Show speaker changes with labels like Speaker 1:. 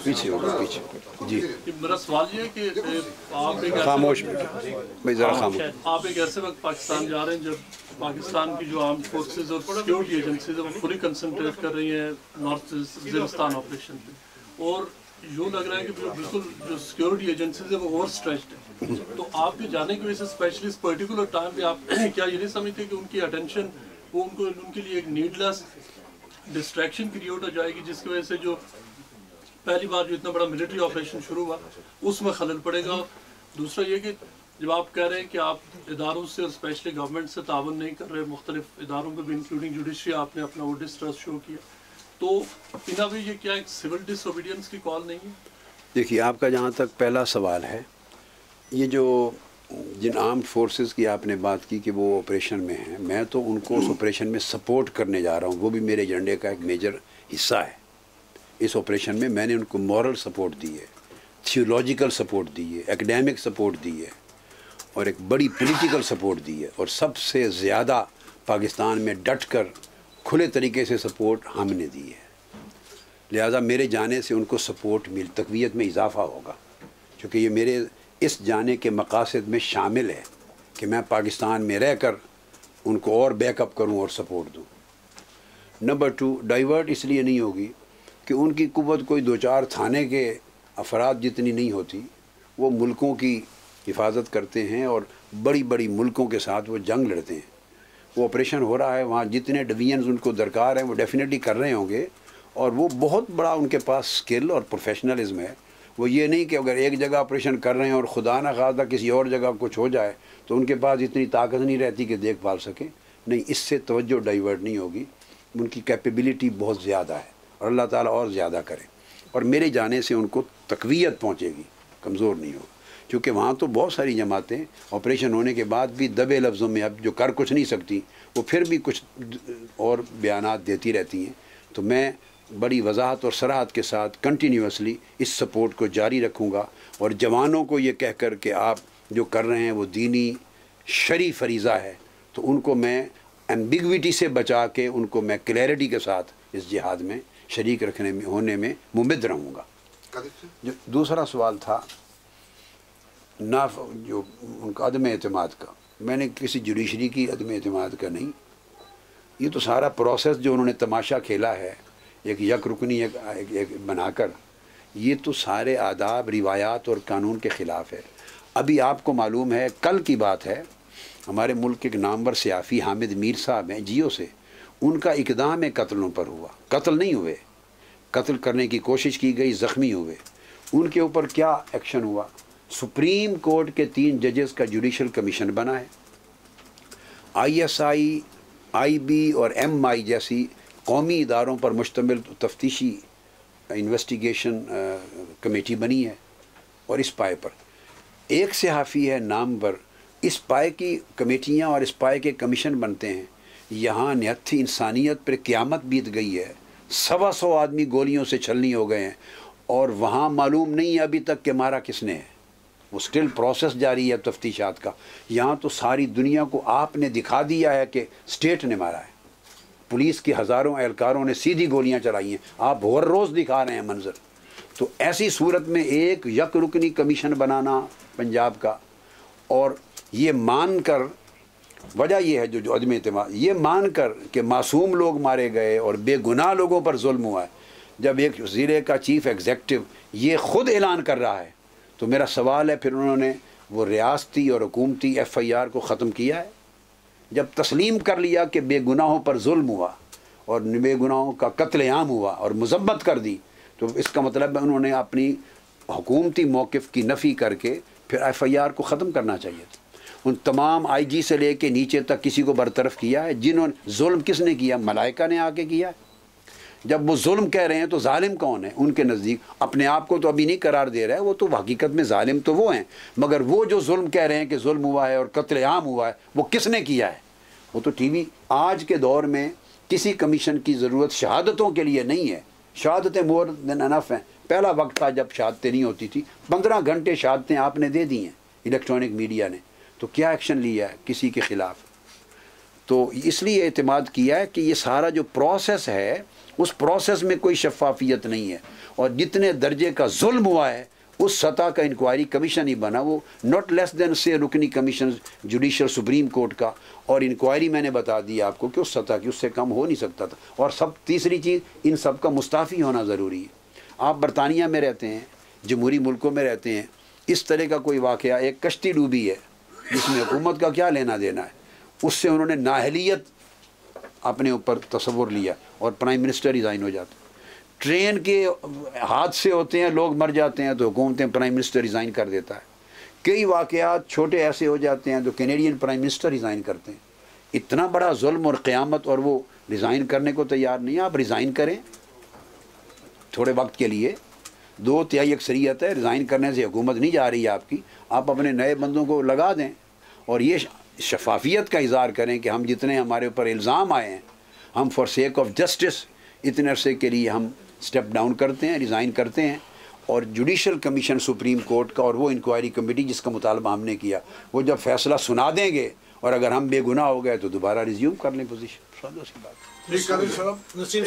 Speaker 1: पीछे हो गए, पीछे जी।
Speaker 2: मेरा सवाल ये है कि आप एक
Speaker 1: खामोश भाई, ज़रा खामोश।
Speaker 2: आप एक ऐसे वक्त पाकिस्तान जा रहे हैं जब पाकिस्तान की जो आर्म फोर्सेस और सिक्योरिटी एजेंसीज है वो फुली कंसंट्रेट कर रही हैं नॉर्थ वजीरिस्तान ऑपरेशन पे, और यूँ लग रहा है कि बिल्कुल जो सिक्योरिटी एजेंसीज है वो ओवर स्ट्रेच्ड है। तो आपके जाने की वजह से स्पेशली इस पर्टिकुलर टाइम पे आप क्या ये नहीं समझते कि उनकी अटेंशन वो उनके लिए एक नीडलेस डिस्ट्रैक्शन क्रिएट हो जाएगी, जिसकी वजह से जो पहली बार जो इतना बड़ा मिलिट्री ऑपरेशन शुरू हुआ उसमें खलल पड़ेगा। दूसरा ये कि जब आप कह रहे हैं कि आप इदारों से और स्पेशली गवर्नमेंट से तावन नहीं कर रहे, मुख्तलिफ इदारों में भी इंक्लूडिंग जुडिशरी आपने अपना वो डिस्ट्रस्ट शो किया, तो इन अभी ये क्या एक सिविल डिसओबीडियंस की कॉल नहीं है?
Speaker 1: देखिए, आपका जहाँ तक पहला सवाल है, ये जो जिन आर्म्ड फोर्सेस की आपने बात की कि वो ऑपरेशन में हैं, मैं तो उनको उस ऑपरेशन में सपोर्ट करने जा रहा हूँ, वो भी मेरे एजेंडे का एक मेजर हिस्सा है। इस ऑपरेशन में मैंने उनको मॉरल सपोर्ट दी है, थियोलॉजिकल सपोर्ट दी है, एकेडमिक सपोर्ट दी है और एक बड़ी पॉलिटिकल सपोर्ट दी है, और सबसे ज़्यादा पाकिस्तान में डट कर खुले तरीके से सपोर्ट हमने दी है। लिहाजा मेरे जाने से उनको सपोर्ट तक़वियत में इजाफ़ा होगा, क्योंकि ये मेरे इस जाने के मकासद में शामिल है कि मैं पाकिस्तान में रहकर उनको और बैकअप करूं और सपोर्ट दूं। नंबर 2, डाइवर्ट इसलिए नहीं होगी कि उनकी कुव्वत कोई 2-4 थाने के अफराद जितनी नहीं होती। वो मुल्कों की हिफाजत करते हैं और बड़ी बड़ी मुल्कों के साथ वो जंग लड़ते हैं। वो ऑपरेशन हो रहा है, वहाँ जितने डिवीजन्स उनको दरकार हैं वो डेफिनेटली कर रहे होंगे, और वो बहुत बड़ा उनके पास स्किल और प्रोफेशनलिज्म है। वो ये नहीं कि अगर एक जगह ऑपरेशन कर रहे हैं और खुदा ना खास्ता किसी और जगह कुछ हो जाए तो उनके पास इतनी ताकत नहीं रहती कि देखभाल सकें। नहीं, इससे तवज्जो डाइवर्ट नहीं होगी। उनकी कैपेबिलिटी बहुत ज़्यादा है और अल्लाह ताला और ज़्यादा करे, और मेरे जाने से उनको तक़वियत पहुँचेगी, कमज़ोर नहीं होगा। क्योंकि वहाँ तो बहुत सारी जमातें ऑपरेशन होने के बाद भी दबे लफ्ज़ों में, अब जो कर कुछ नहीं सकती, वो फिर भी कुछ और बयानात देती रहती हैं। तो मैं बड़ी वजाहत और सराहत के साथ कंटिन्यूसली इस सपोर्ट को जारी रखूँगा, और जवानों को ये कह कर कि आप जो कर रहे हैं वो दीनी शरी फरीज़ा है, तो उनको मैं एम्बिग्विटी से बचा के उनको मैं क्लैरिटी के साथ इस जिहाद में शरीक रखने में होने में मुमिद रहूँगा। जो दूसरा सवाल था ना, जो उनका अदम एतमाद का, मैंने किसी जुडिशरी की अदम एतमाद का नहीं, ये तो सारा प्रोसेस जो उन्होंने तमाशा खेला है एक रुकनी एक बनाकर, ये तो सारे आदाब, रिवायात और कानून के ख़िलाफ़ है। अभी आपको मालूम है, कल की बात है, हमारे मुल्क के एक नामवर सियाफ़ी हामिद मीर साहब हैं जियो से, उनका इक़दाम कत्लों पर हुआ। कत्ल नहीं हुए, कत्ल करने की कोशिश की गई, ज़ख्मी हुए। उनके ऊपर क्या एक्शन हुआ? सुप्रीम कोर्ट के 3 जजेस का जुडिशल कमीशन बना है। ISI, IB और MI जैसी कौमी इदारों पर मुश्तमिल तफ्तीशी इन्वेस्टिगेशन कमेटी बनी है, और इस पाए पर एक सहाफ़ी है नामवर। इस पाए की कमेटियाँ और इस पाए के कमीशन बनते हैं। यहाँ निहत्थी इंसानियत पर क़यामत बीत गई है, 125 आदमी गोलियों से छलनी हो गए हैं, और वहाँ मालूम नहीं है अभी तक कि मारा किसने है। वो स्टिल प्रोसेस जारी है तफ्तीशात का। यहाँ तो सारी दुनिया को आपने दिखा दिया है कि स्टेट ने मारा है, पुलिस के हज़ारों एहलकारों ने सीधी गोलियां चलाई हैं, आप हर रोज़ दिखा रहे हैं मंजर। तो ऐसी सूरत में एक रुकनी कमीशन बनाना पंजाब का, और ये मान कर, वजह ये है जो अदम एतमाद, ये मान कर कि मासूम लोग मारे गए और बेगुनाह लोगों पर जुल्म हुआ है। जब एक ज़िले का चीफ़ एग्जेक्टिव ये ख़ुद ऐलान कर रहा है, तो मेरा सवाल है फिर उन्होंने वो रियासती और हुकूमती FIR को ख़त्म किया है? जब तस्लीम कर लिया कि बेगुनाहों पर जुल्म हुआ और बेगुनाहों का कत्लेआम हुआ और मज़म्मत कर दी, तो इसका मतलब है उन्होंने अपनी हुकूमती मौक़िफ़ की नफ़ी करके फिर FIR को ख़त्म करना चाहिए था। उन तमाम IG से लेके नीचे तक किसी को बरतरफ किया है? जिन्होंने जुल्म किसने किया? मलाइका ने आके किया है। जब वो जुल्म कह रहे हैं तो जालिम कौन है उनके नज़दीक? अपने आप को तो अभी नहीं करार दे रहा है, वो तो हकीकत में जालिम तो वो हैं, मगर वो जो जुल्म कह रहे हैं कि जुल्म हुआ है और कत्लेआम हुआ है, वो किसने किया है? वो तो TV। आज के दौर में किसी कमीशन की ज़रूरत शहादतों के लिए नहीं है। शहादतें मोर देन अनफ हैं। पहला वक्त था जब शहादतें नहीं होती थी, 15 घंटे शहादतें आपने दे दी हैं इलेक्ट्रॉनिक मीडिया ने, तो क्या एक्शन लिया है किसी के ख़िलाफ़? तो इसलिए एतमाद किया है कि ये सारा जो प्रोसेस है उस प्रोसेस में कोई शफाफियत नहीं है। और जितने दर्जे का जुल्म हुआ है उस सतह का इंक्वायरी कमीशन ही बना, वो नॉट लेस देन से रुकनी कमीशन जुडिशल सुप्रीम कोर्ट का, और इंक्वायरी मैंने बता दी आपको कि उस सतह की, उससे कम हो नहीं सकता था। और सब तीसरी चीज़, इन सब का मुस्ताफ़ी होना ज़रूरी है। आप बरतानिया में रहते हैं, जमहूरी मुल्कों में रहते हैं, इस तरह का कोई वाक़या, एक कश्ती डूबी है जिसमें हुकूमत का क्या लेना देना है, उससे उन्होंने नाअहलियत अपने ऊपर तसव्वुर लिया और प्राइम मिनिस्टर रिज़ाइन हो जाते। ट्रेन के हादसे होते हैं, लोग मर जाते हैं तो हुकूमतें प्राइम मिनिस्टर रिज़ाइन कर देता है। कई वाक़यात छोटे ऐसे हो जाते हैं तो कैनेडियन प्राइम मिनिस्टर रिज़ाइन करते हैं। इतना बड़ा जुल्म और क़यामत, और वो रिज़ाइन करने को तैयार नहीं है। आप रिज़ाइन करें थोड़े वक्त के लिए, 2/3 अक्सरियत है, रिज़ाइन करने से हुकूमत नहीं जा रही है आपकी, आप अपने नए बंदों को लगा दें और ये शफाफियत का इज़हार करें कि हम जितने हमारे ऊपर इल्ज़ाम आए हैं, हम फॉर सेक ऑफ जस्टिस इतने अरसे के लिए हम स्टेप डाउन करते हैं, रिज़ाइन करते हैं। और जुडिशल कमीशन सुप्रीम कोर्ट का और वो इंक्वायरी कमेटी जिसका मुतालबा हमने किया, वो जब फैसला सुना देंगे और अगर हम बेगुनाह हो गए तो दोबारा रिज्यूम कर लें पोजीशन। सादा सी बात।
Speaker 3: नसीम